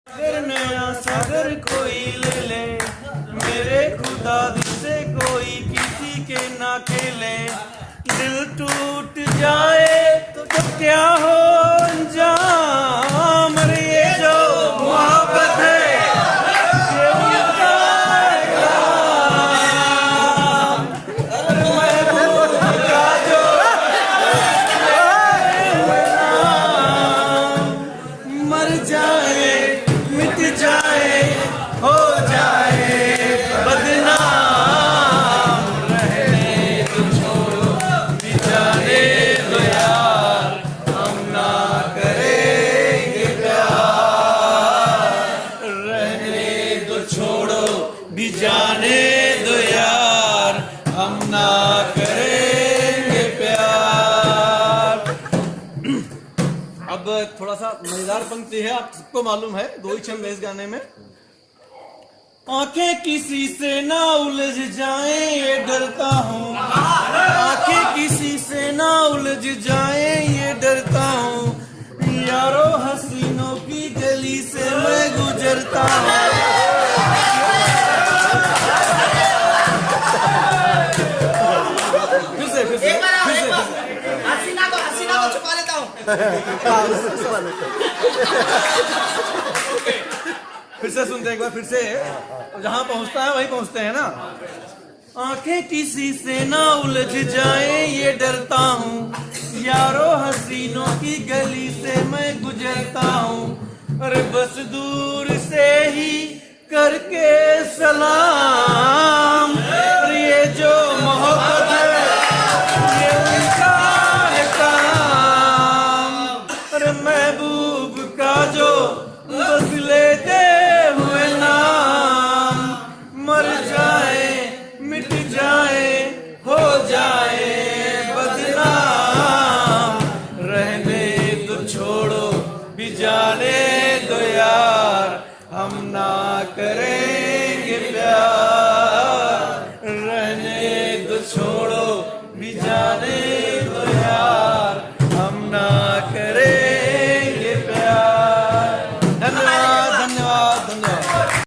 अगर नया सागर कोई ले ले, मेरे खुदा दिल से कोई किसी के ना खेले। दिल टूट जाए तो क्या हो अंजाम, अरे ये जो मोहब्बत है ये उनका काम। महबूब का जो मर जाए मिट जाए हो जाए बदनाम, रहने तो छोड़ो बिचारे दो यार, हम ना करेंगे प्यार। रहने तो छोड़ो भी जाने दो यार, हम ना करेंगे प्यार। अब थोड़ा सा मजेदार पंक्ति है, आप सबको मालूम है, दो ही छंद है इस गाने में। आंखें किसी से ना उलझ जाएं ये डरता हूँ, आंखें किसी से ना उलझ जाएं ये डरता हूँ। यारो हसीनों की गली से मैं गुजरता हूँ। फिर से हसीना को छुपा लेता हूँ। फिर से सुनते एक बार फिर से, जहां पहुंचता है वहीं पहुंचते हैं ना। आंखें किसी से ना उलझ जाए ये डरता हूँ, यारो हसीनों की गली से मैं गुजरता हूँ। अरे बस दूर से ही करके सलाम, अरे ये जो मोहब्बत है ये उनका है काम। अरे महबूब का जो बस लेते हुए नाम, मर जाए मिट जाए हो जाए बदनाम। रहने तो छोड़ो भी जाने दो यार, हम ना करें